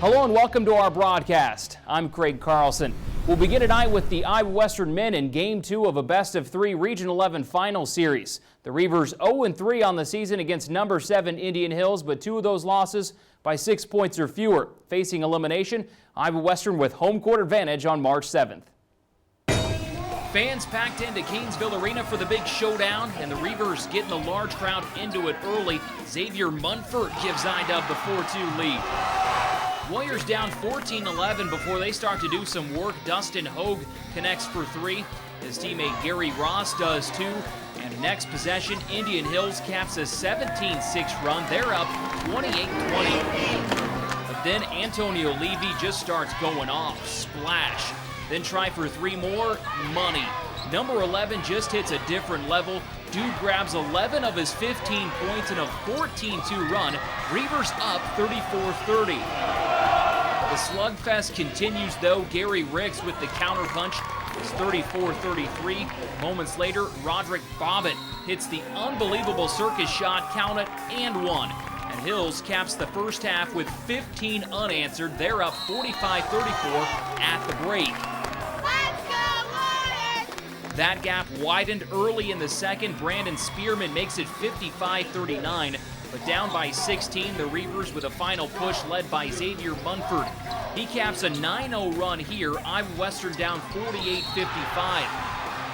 Hello and welcome to our broadcast. I'm Craig Carlsen. We'll begin tonight with the Iowa Western men in Game 2 of a best-of-3 Region 11 final series. The Reavers 0-3 on the season against number 7 Indian Hills, but 2 of those losses by 6 points or fewer. Facing elimination, Iowa Western with home court advantage on March 7th. Fans packed into Canesville Arena for the big showdown, and the Reavers getting the large crowd into it early. Xavier Munford gives IW the 4-2 lead. Warriors down 14-11 before they start to do some work. Dustin Hogue connects for 3. His teammate Gary Ross does too. And next possession, Indian Hills caps a 17-6 run. They're up 28-20. But then Antonio Levy just starts going off. Splash. Then try for 3 more. Money. Number 11 just hits a different level. Dude grabs 11 of his 15 points in a 14-2 run. Reavers up 34-30. The slugfest continues though. Gary Riggs with the counterpunch. It's 34-33. Moments later, Roderick Bobbitt hits the unbelievable circus shot, count it, and 1. And Hills caps the first half with 15 unanswered. They're up 45-34 at the break. That gap widened early in the second. Brandon Spearman makes it 55-39. But down by 16, the Reavers with a final push led by Xavier Munford. He caps a 9-0 run here. Iowa Western down 48-55.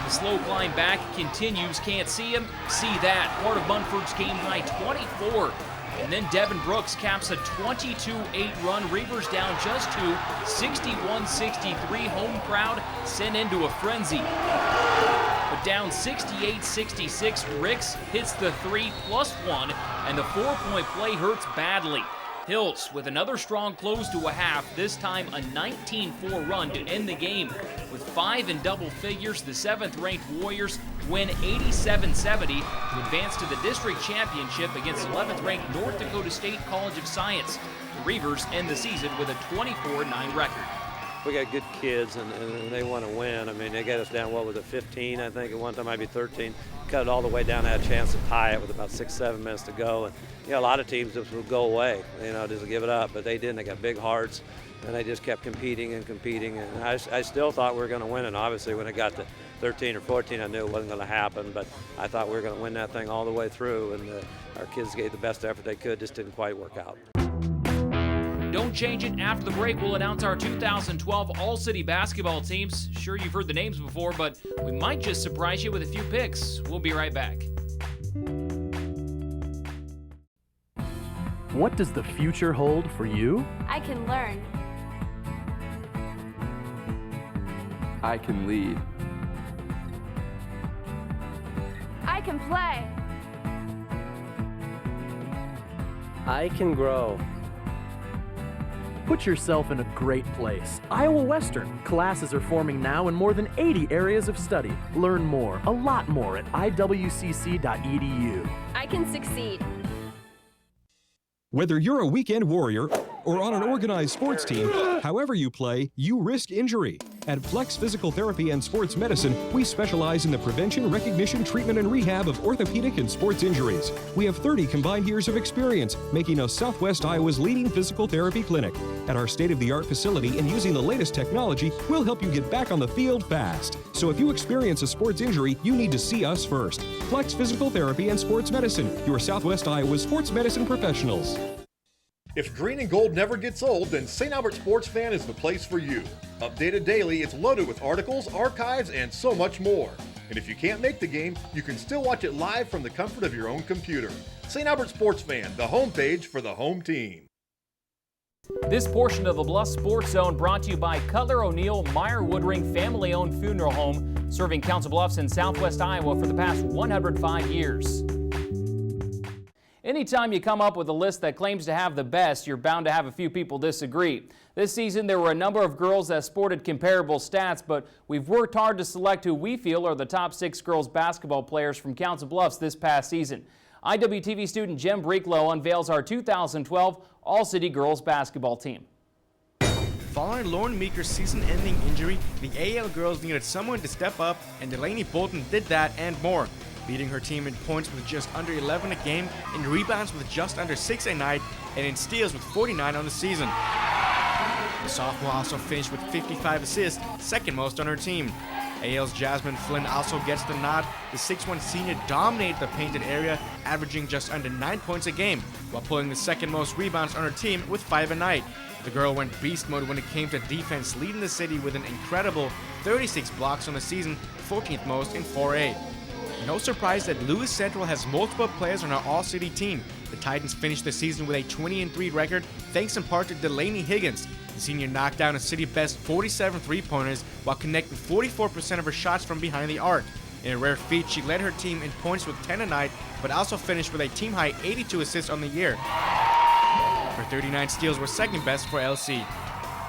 The slow climb back continues. Can't see him? See that. Part of Munford's game high 24. And then Devin Brooks caps a 22-8 run. Reavers down just 2, 61-63. Home crowd sent into a frenzy. But down 68-66, Ricks hits the 3 plus 1, and the 4-point play hurts badly. Hills with another strong close to a half, this time a 19-4 run to end the game. With 5 in double figures, the 7th-ranked Warriors win 87-70 to advance to the district championship against 11th-ranked North Dakota State College of Science. The Reavers end the season with a 24-9 record. We got good kids, and they want to win. I mean, they got us down, what was it, 15, I think, at one time, maybe 13. Cut it all the way down, had a chance to tie it with about 6-7 minutes to go. And, you know, a lot of teams just would go away, you know, just give it up. But they didn't. They got big hearts, and they just kept competing and competing. And I still thought we were going to win. And obviously, when it got to 13 or 14, I knew it wasn't going to happen. But I thought we were going to win that thing all the way through. And our kids gave the best effort they could, just didn't quite work out. Don't change it. After the break, we'll announce our 2012 All-City basketball teams. Sure, you've heard the names before, but we might just surprise you with a few picks. We'll be right back. What does the future hold for you? I can learn. I can lead. I can play. I can grow. Put yourself in a great place. Iowa Western. Classes are forming now in more than 80 areas of study. Learn more, a lot more at iwcc.edu. I can succeed. Whether you're a weekend warrior or on an organized sports team, however you play, you risk injury. At Flex Physical Therapy and Sports Medicine, we specialize in the prevention, recognition, treatment, and rehab of orthopedic and sports injuries. We have 30 combined years of experience, making us Southwest Iowa's leading physical therapy clinic. At our state-of-the-art facility and using the latest technology, we'll help you get back on the field fast. So if you experience a sports injury, you need to see us first. Flex Physical Therapy and Sports Medicine, your Southwest Iowa sports medicine professionals. If green and gold never gets old, then St. Albert Sports Fan is the place for you. Updated daily, it's loaded with articles, archives, and so much more. And if you can't make the game, you can still watch it live from the comfort of your own computer. St. Albert Sports Fan, the homepage for the home team. This portion of the Bluffs Sports Zone brought to you by Cutler O'Neill Meyer Woodring family-owned funeral home, serving Council Bluffs in Southwest Iowa for the past 105 years. Anytime you come up with a list that claims to have the best, you're bound to have a few people disagree. This season, there were a number of girls that sported comparable stats, but we've worked hard to select who we feel are the top 6 girls basketball players from Council Bluffs this past season. IWTV student Jem Brieklow unveils our 2012 All-City girls basketball team. Following Lauren Meeker's season-ending injury, the AL girls needed someone to step up, and Delaney Bolton did that and more, leading her team in points with just under 11 a game, in rebounds with just under 6 a night, and in steals with 49 on the season. The sophomore also finished with 55 assists, second most on her team. AL's Jasmine Flynn also gets the nod. The 6'1 senior dominated the painted area, averaging just under 9 points a game, while pulling the second most rebounds on her team with 5 a night. The girl went beast mode when it came to defense, leading the city with an incredible 36 blocks on the season, 14th most in 4A. No surprise that Lewis Central has multiple players on our all-city team. The Titans finished the season with a 20-3 record, thanks in part to Delaney Higgins. The senior knocked down a city-best 47 three-pointers while connecting 44% of her shots from behind the arc. In a rare feat, she led her team in points with 10 a night, but also finished with a team-high 82 assists on the year. Her 39 steals were second best for LC.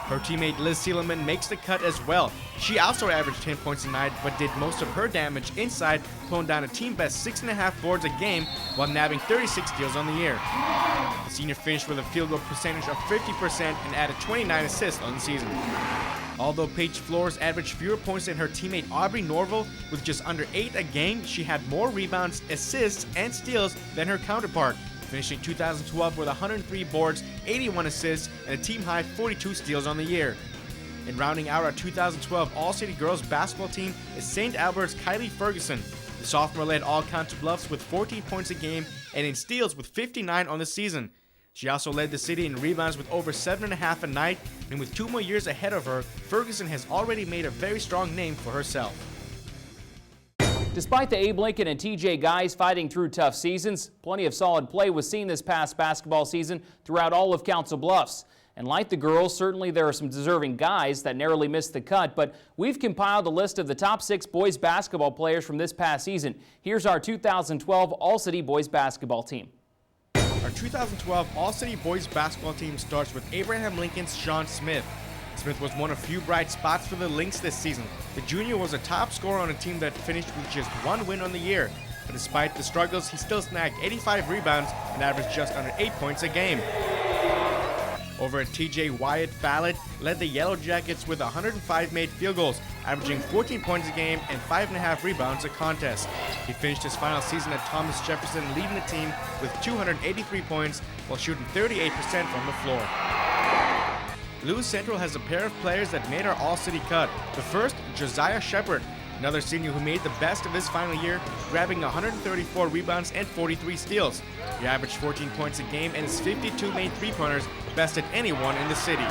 Her teammate Liz Seelman makes the cut as well. She also averaged 10 points a night, but did most of her damage inside, pulling down a team-best 6.5 boards a game while nabbing 36 steals on the year. The senior finished with a field goal percentage of 50% and added 29 assists on the season. Although Paige Flores averaged fewer points than her teammate Aubrey Norville with just under 8 a game, she had more rebounds, assists, and steals than her counterpart, finishing 2012 with 103 boards, 81 assists, and a team-high 42 steals on the year. And rounding out our 2012 All-City Girls Basketball team is St. Albert's Kylie Ferguson. The sophomore led all county Bluffs with 14 points a game and in steals with 59 on the season. She also led the city in rebounds with over 7.5 a night, and with 2 more years ahead of her, Ferguson has already made a very strong name for herself. Despite the Abe Lincoln and TJ guys fighting through tough seasons, plenty of solid play was seen this past basketball season throughout all of Council Bluffs. And like the girls, certainly there are some deserving guys that narrowly missed the cut, but we've compiled a list of the top 6 boys basketball players from this past season. Here's our 2012 All-City boys basketball team. Our 2012 All-City boys basketball team starts with Abraham Lincoln's Sean Smith. Smith was one of few bright spots for the Lynx this season. The junior was a top scorer on a team that finished with just 1 win on the year. But despite the struggles, he still snagged 85 rebounds and averaged just under 8 points a game. Over at TJ, Wyatt Fallett led the Yellow Jackets with 105 made field goals, averaging 14 points a game and 5.5 rebounds a contest. He finished his final season at Thomas Jefferson, leading the team with 283 points while shooting 38% from the floor. Lewis Central has a pair of players that made our All-City cut. The first, Josiah Shepard, another senior who made the best of his final year, grabbing 134 rebounds and 43 steals. He averaged 14 points a game and his 52 made three-pointers bested anyone in the city.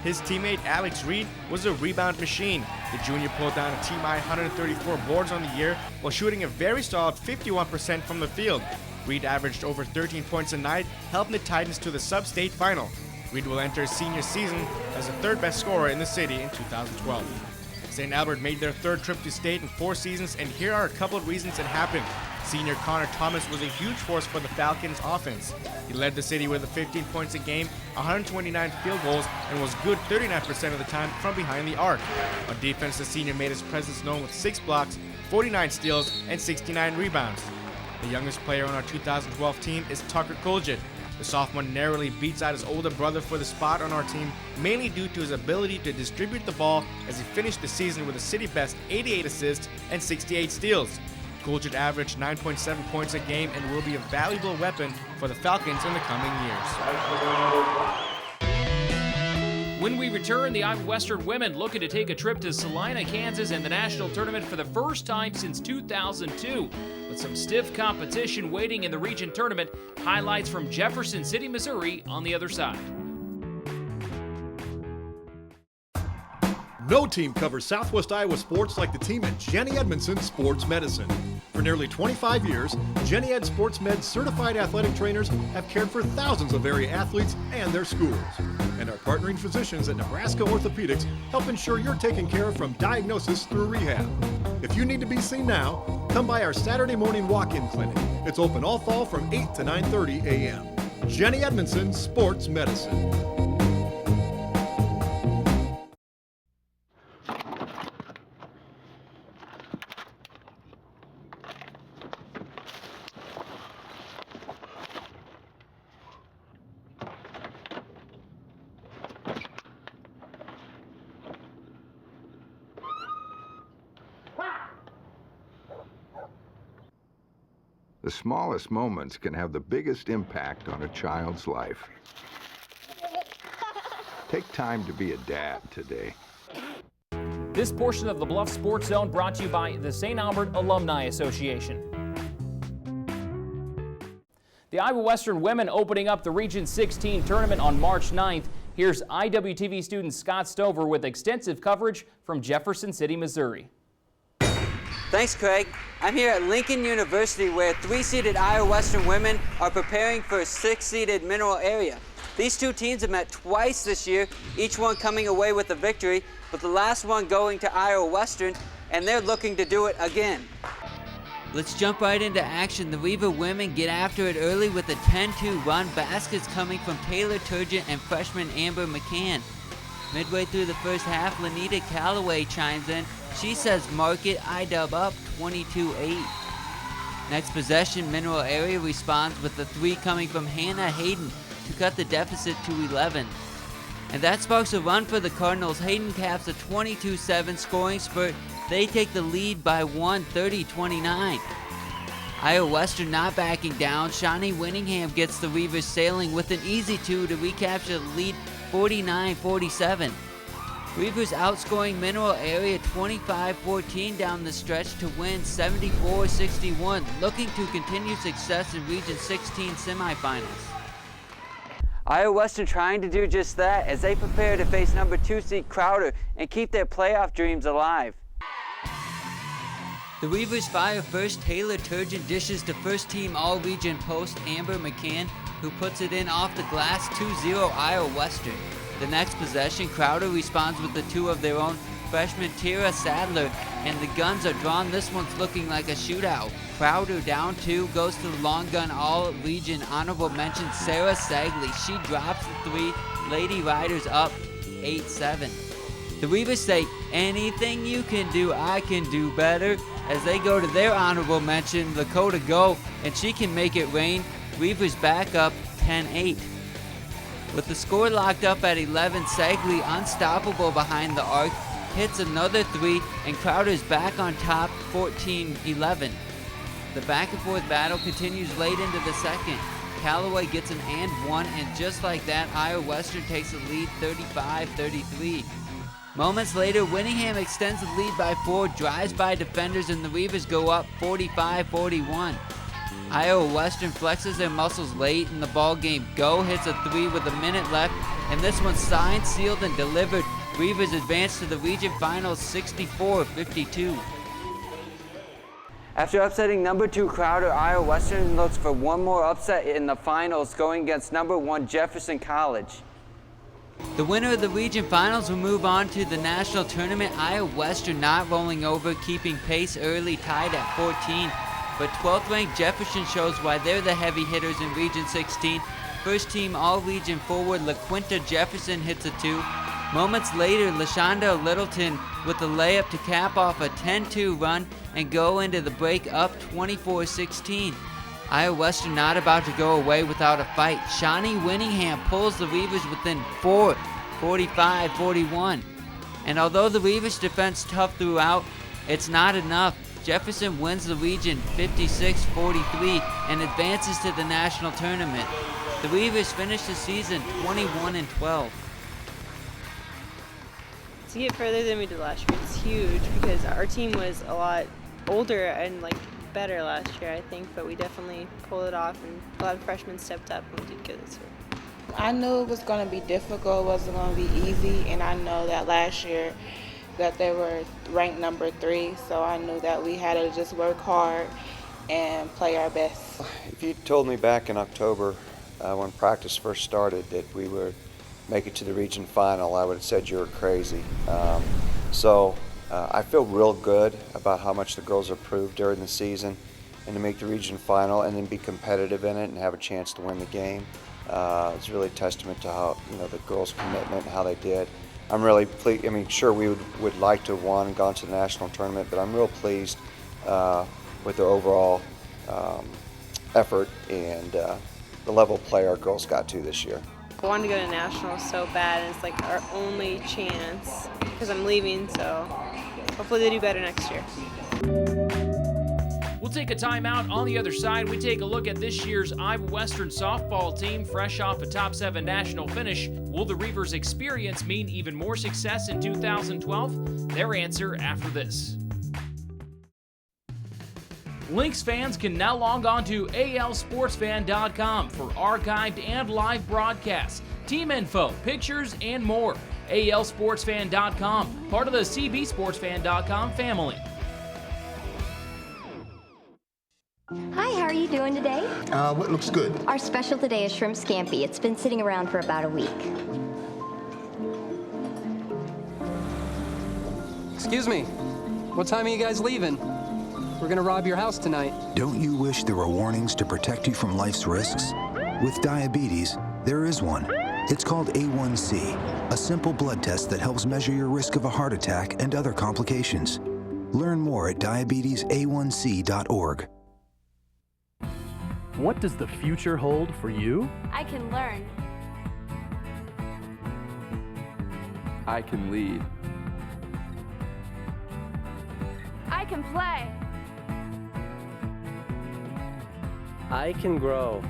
His teammate Alex Reed was a rebound machine. The junior pulled down a team-high 134 boards on the year while shooting a very solid 51% from the field. Reed averaged over 13 points a night, helping the Titans to the sub-state final. Reed will enter his senior season as the third best scorer in the city in 2012. St. Albert made their third trip to state in 4 seasons, and here are a couple of reasons it happened. Senior Connor Thomas was a huge force for the Falcons offense. He led the city with 15 points a game, 129 field goals, and was good 39% of the time from behind the arc. On defense, the senior made his presence known with 6 blocks, 49 steals, and 69 rebounds. The youngest player on our 2012 team is Tucker Colgett. The sophomore narrowly beats out his older brother for the spot on our team, mainly due to his ability to distribute the ball as he finished the season with a city-best 88 assists and 68 steals. Colgett averaged 9.7 points a game and will be a valuable weapon for the Falcons in the coming years. When we return, the Iowa Western women looking to take a trip to Salina, Kansas in the national tournament for the first time since 2002. With some stiff competition waiting in the region tournament, highlights from Jefferson City, Missouri on the other side. No team covers Southwest Iowa sports like the team at Jenny Edmondson Sports Medicine. For nearly 25 years, Jenny Ed Sports Med's certified athletic trainers have cared for thousands of area athletes and their schools. And our partnering physicians at Nebraska Orthopedics help ensure you're taken care of from diagnosis through rehab. If you need to be seen now, come by our Saturday morning walk-in clinic. It's open all fall from 8 to 9:30 a.m. Jenny Edmondson Sports Medicine. The smallest moments can have the biggest impact on a child's life. Take time to be a dad today. This portion of the Bluffs Sports Zone brought to you by the St. Albert Alumni Association. The Iowa Western women opening up the Region 16 tournament on March 9th. Here's IWTV student Scott Stover with extensive coverage from Jefferson City, Missouri. Thanks, Craig. I'm here at Lincoln University where 3-seeded Iowa Western women are preparing for a 6-seeded Mineral Area. These two teams have met twice this year, each one coming away with a victory, with the last one going to Iowa Western, and they're looking to do it again. Let's jump right into action. The Weaver women get after it early with a 10-2 run, baskets coming from Taylor Turgent and freshman Amber McCann. Midway through the first half, Lanita Calloway chimes in. She says, "Mark it, IW up 22-8. Next possession, Mineral Area responds with the 3 coming from Hannah Hayden to cut the deficit to 11. And that sparks a run for the Cardinals. Hayden caps a 22-7 scoring spurt. They take the lead by 1, 30-29. Iowa Western not backing down. Shawnee Winningham gets the Weavers sailing with an easy 2 to recapture the lead 49-47. Weavers outscoring Mineral Area 25-14 down the stretch to win 74-61, looking to continue success in Region 16 semifinals. Iowa Western trying to do just that as they prepare to face number 2 seed Crowder and keep their playoff dreams alive. The Weavers fire first. Taylor Turgent dishes to first-team All-Region post Amber McCann, who puts it in off the glass, 2-0 Iowa Western. The next possession, Crowder responds with the 2 of their own, freshman Tira Sadler, and the guns are drawn. This one's looking like a shootout. Crowder down 2, goes to the long gun All-Region honorable mention Sarah Sagley. She drops the 3, Lady Riders up 8-7. The Weavers say, "Anything you can do, I can do better," as they go to their honorable mention, Lakota Go, and she can make it rain. Weavers back up 10-8. With the score locked up at 11, Sagley, unstoppable behind the arc, hits another 3, and Crowder's back on top 14-11. The back-and-forth battle continues late into the second. Callaway gets an and 1, and just like that, Iowa Western takes the lead 35-33. Moments later, Winningham extends the lead by 4, drives by defenders, and the Weavers go up 45-41. Iowa Western flexes their muscles late in the ball game. Go hits a 3 with a minute left, and this one's signed, sealed, and delivered. Weavers advance to the region finals 64-52. After upsetting number 2 Crowder, Iowa Western looks for one more upset in the finals, going against number 1 Jefferson College. The winner of the region finals will move on to the national tournament. Iowa Western not rolling over, keeping pace early, tied at 14. But 12th ranked Jefferson shows why they're the heavy hitters in Region 16. First team All-Region forward LaQuinta Jefferson hits a 2. Moments later, LaShonda Littleton with the layup to cap off a 10-2 run and go into the break up 24-16. Iowa Western not about to go away without a fight. Shawnee Winningham pulls the Weavers within 4, 45-41. And although the Weavers' defense tough throughout, it's not enough. Jefferson wins the region 56-43 and advances to the national tournament. The Weavers finish the season 21-12. To get further than we did last year, it's huge because our team was a lot older and better last year, I think, but we definitely pulled it off, and a lot of freshmen stepped up and we did good this year. I knew it was going to be difficult, it wasn't going to be easy, and I know that last year that they were ranked number 3, so I knew that we had to just work hard and play our best. If you told me back in October when practice first started that we would make it to the region final, I would have said you were crazy. I feel real good about how much the girls improved during the season, and to make the region final and then be competitive in it and have a chance to win the game. It's really a testament to how the girls' commitment and how they did. I'm really pleased. I mean, sure, we would like to have won and gone to the national tournament, but I'm real pleased with the overall effort and the level of play our girls got to this year. I wanted to go to nationals so bad, and it's our only chance because I'm leaving, so hopefully they do better next year. We'll take a timeout. On the other side, we take a look at this year's Iowa Western softball team, fresh off a top 7 national finish. Will the Reavers' experience mean even more success in 2012? Their answer after this. Lynx fans can now log on to alsportsfan.com for archived and live broadcasts, team info, pictures, and more. alsportsfan.com, part of the cbsportsfan.com family. Hi, how are you doing today? What looks good? Our special today is shrimp scampi. It's been sitting around for about a week. Excuse me, what time are you guys leaving? We're gonna rob your house tonight. Don't you wish there were warnings to protect you from life's risks? With diabetes, there is one. It's called A1C, a simple blood test that helps measure your risk of a heart attack and other complications. Learn more at diabetesaonc.org. What does the future hold for you? I can learn. I can lead. I can play. I can grow.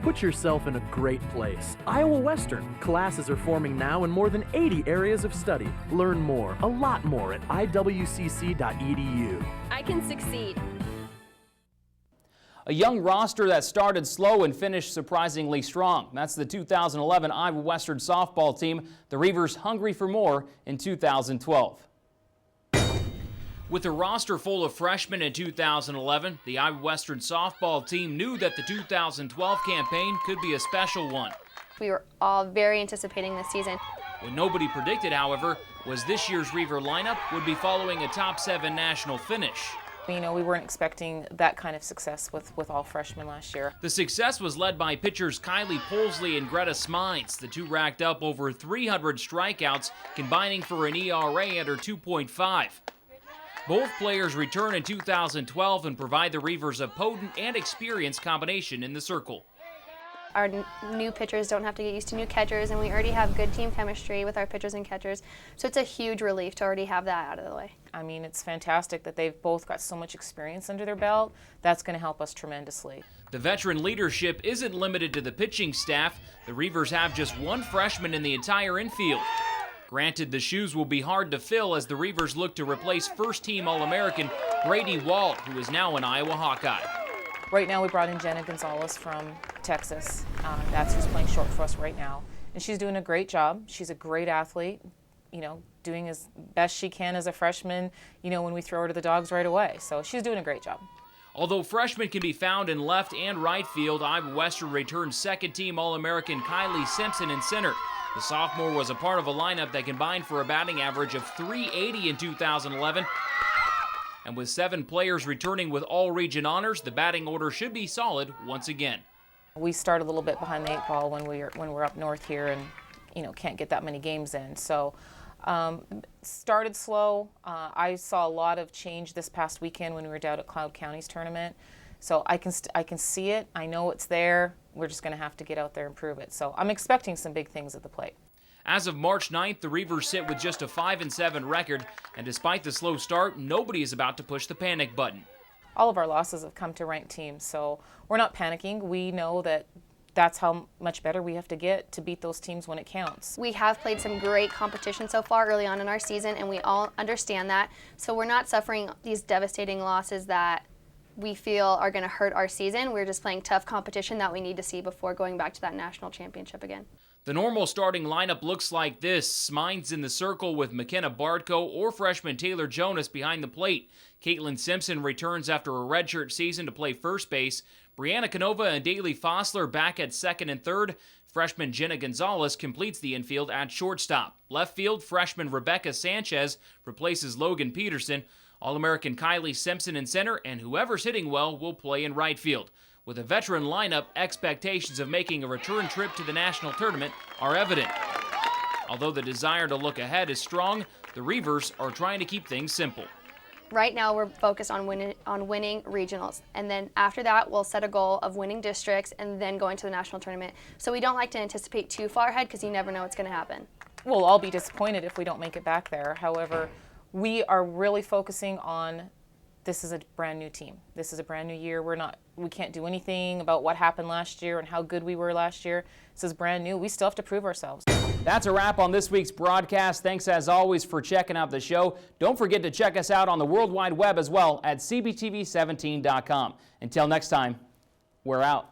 Put yourself in a great place. Iowa Western. Classes are forming now in more than 80 areas of study. Learn more, a lot more at IWCC.edu. I can succeed. A young roster that started slow and finished surprisingly strong. That's the 2011 Iowa Western softball team. The Reavers hungry for more in 2012. With a roster full of freshmen in 2011, the Iowa Western softball team knew that the 2012 campaign could be a special one. We were all very anticipating this season. What nobody predicted, however, was this year's Reaver lineup would be following a top 7 national finish. You know, we weren't expecting that kind of success with all freshmen last year. The success was led by pitchers Kylie Polsley and Greta Smines. The two racked up over 300 strikeouts, combining for an ERA under 2.5. Both players return in 2012 and provide the Reavers a potent and experienced combination in the circle. Our new pitchers don't have to get used to new catchers, and we already have good team chemistry with our pitchers and catchers, so it's a huge relief to already have that out of the way. I mean, it's fantastic that they've both got so much experience under their belt. That's going to help us tremendously. The veteran leadership isn't limited to the pitching staff. The Reavers have just one freshman in the entire infield. Granted, the shoes will be hard to fill as the Reavers look to replace first-team All-American Brady Wald, who is now an Iowa Hawkeye. Right now we brought in Jenna Gonzalez from Texas. That's who's playing short for us right now. And she's doing a great job. She's a great athlete, you know, doing as best she can as a freshman, you know, when we throw her to the dogs right away. So she's doing a great job. Although freshmen can be found in left and right field, Iowa Western returns second-team All-American Kylie Simpson in center. The sophomore was a part of a lineup that combined for a batting average of .380 in 2011. And with 7 players returning with all-region honors, the batting order should be solid once again. We start a little bit behind the 8 ball when we're up north here and, you know, can't get that many games in. So started slow. I saw a lot of change this past weekend when we were down at Cloud County's tournament. So I can see it. I know it's there. We're just going to have to get out there and prove it. So I'm expecting some big things at the plate. As of March 9th, the Reavers sit with just a 5-7 record, and despite the slow start, nobody is about to push the panic button. All of our losses have come to ranked teams, so we're not panicking. We know that that's how much better we have to get to beat those teams when it counts. We have played some great competition so far early on in our season, and we all understand that. So we're not suffering these devastating losses that we feel are going to hurt our season. We're just playing tough competition that we need to see before going back to that national championship again. The normal starting lineup looks like this. Smines in the circle with McKenna Bartko or freshman Taylor Jonas behind the plate. Caitlin Simpson returns after a redshirt season to play first base. Brianna Canova and Daly Fossler back at second and third. Freshman Jenna Gonzalez completes the infield at shortstop. Left field, freshman Rebecca Sanchez replaces Logan Peterson. All-American Kylie Simpson in center, and whoever's hitting well will play in right field. With a veteran lineup, expectations of making a return trip to the national tournament are evident. Although the desire to look ahead is strong, the Reavers are trying to keep things simple. Right now we're focused on winning regionals, and then after that we'll set a goal of winning districts and then going to the national tournament. So we don't like to anticipate too far ahead because you never know what's going to happen. We'll all be disappointed if we don't make it back there. However, we are really focusing on this is a brand new team. This is a brand new year. We can't do anything about what happened last year and how good we were last year. This is brand new. We still have to prove ourselves. That's a wrap on this week's broadcast. Thanks as always for checking out the show. Don't forget to check us out on the World Wide Web as well at cbtv17.com. Until next time, we're out.